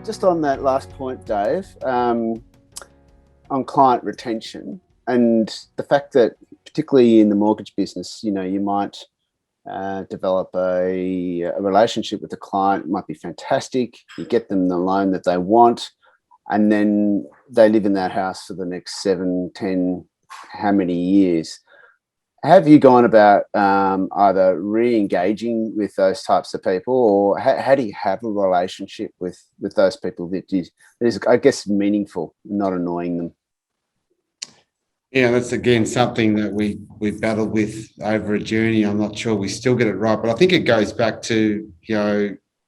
Just on that last point, Dave, on client retention and the fact that particularly in the mortgage business, you might develop a relationship with the client. It might be fantastic. You get them the loan that they want, and then they live in that house for the next 7, 10, how many years. Have you gone about either re-engaging with those types of people, or how do you have a relationship with those people that is, I guess, meaningful, not annoying them? Yeah, that's again something that we've battled with over a journey. I'm not sure we still get it right, but I think it goes back to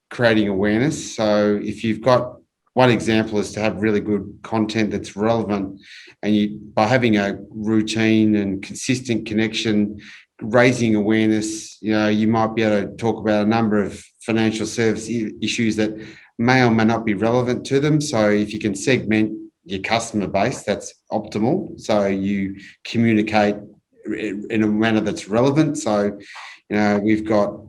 creating awareness. So if you've got one example is to have really good content that's relevant, and by having a routine and consistent connection, raising awareness, you might be able to talk about a number of financial service issues that may or may not be relevant to them. So if you can segment your customer base, that's optimal. So you communicate in a manner that's relevant. So, we've got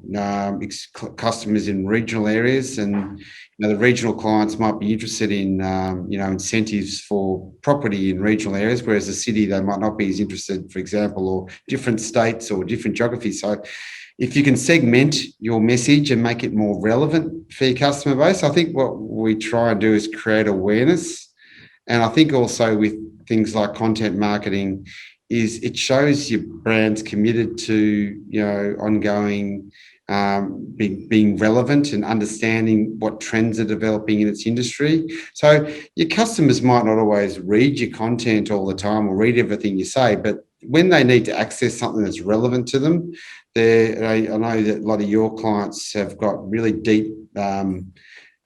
customers in regional areas, and the regional clients might be interested in incentives for property in regional areas, whereas the city they might not be as interested, for example, or different states or different geographies. So if you can segment your message and make it more relevant for your customer base, I think what we try and do is create awareness. And I think also with things like content marketing is it shows your brand's committed to, ongoing being relevant and understanding what trends are developing in its industry. So your customers might not always read your content all the time or read everything you say, but when they need to access something that's relevant to them, I know that a lot of your clients have got really deep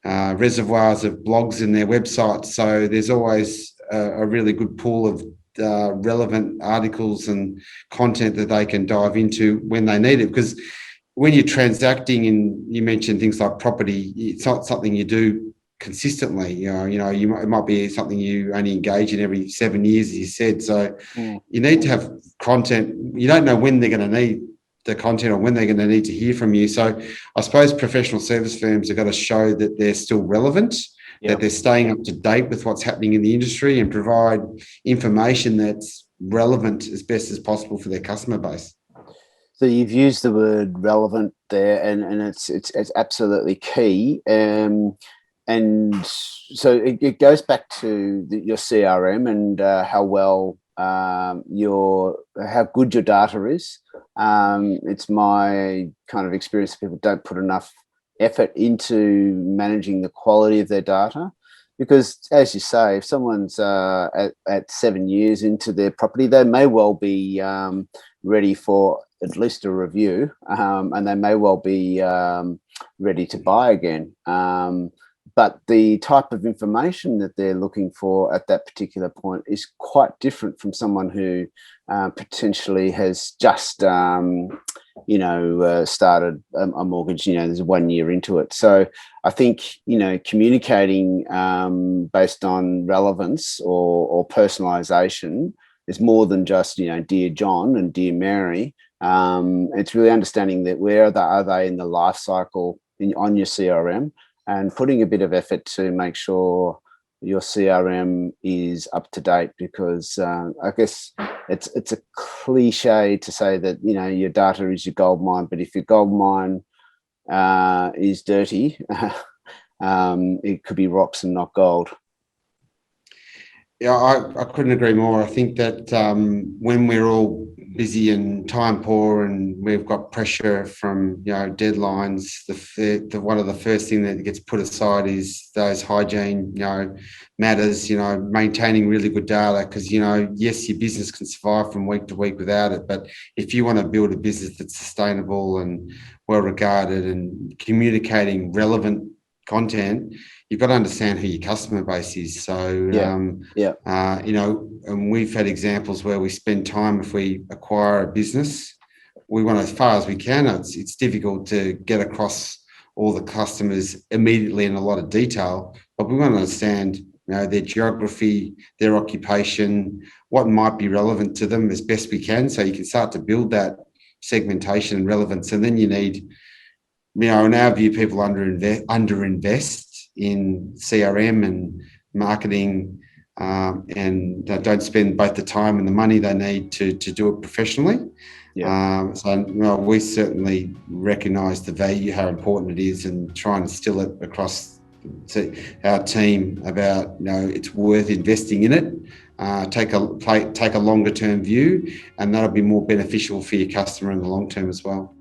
reservoirs of blogs in their website. So there's always a really good pool of relevant articles and content that they can dive into when they need it. Because when you're transacting, and you mentioned things like property, it's not something you do consistently. It might be something you only engage in every 7 years, as you said. So you need to have content. You don't know when they're going to need the content or when they're going to need to hear from you. So I suppose professional service firms have got to show that they're still relevant, that they're staying up to date with what's happening in the industry, and provide information that's relevant as best as possible for their customer base. So you've used the word relevant there, and it's absolutely key. And so it goes back to your CRM and how well how good your data is. It's my kind of experience. People don't put enough effort into managing the quality of their data, because, as you say, if someone's at 7 years into their property, they may well be ready for at least a review, and they may well be ready to buy again. But the type of information that they're looking for at that particular point is quite different from someone who potentially has just, started a mortgage, there's 1 year into it. So I think, communicating based on relevance or personalization is more than just, dear John and dear Mary. It's really understanding that where are they in the life cycle on your CRM, and putting a bit of effort to make sure your CRM is up to date, because I guess it's a cliche to say that, your data is your gold mine, but if your gold mine is dirty, it could be rocks and not gold. Yeah, I couldn't agree more. I think that when we're all busy and time poor, and we've got pressure from deadlines, the one of the first thing that gets put aside is those hygiene matters. Maintaining really good data, because yes, your business can survive from week to week without it, but if you want to build a business that's sustainable and well regarded and communicating relevant content, you've got to understand who your customer base is. So, and we've had examples where we spend time, if we acquire a business, we want as far as we can. It's difficult to get across all the customers immediately in a lot of detail, but we want to understand, their geography, their occupation, what might be relevant to them as best we can. So you can start to build that segmentation and relevance. And then you need, in our view, people underinvest in CRM and marketing, and don't spend both the time and the money they need to do it professionally. Yeah. So we certainly recognise the value, how important it is, and try and instill it across to our team about, it's worth investing in it. Take a longer term view, and that'll be more beneficial for your customer in the long term as well.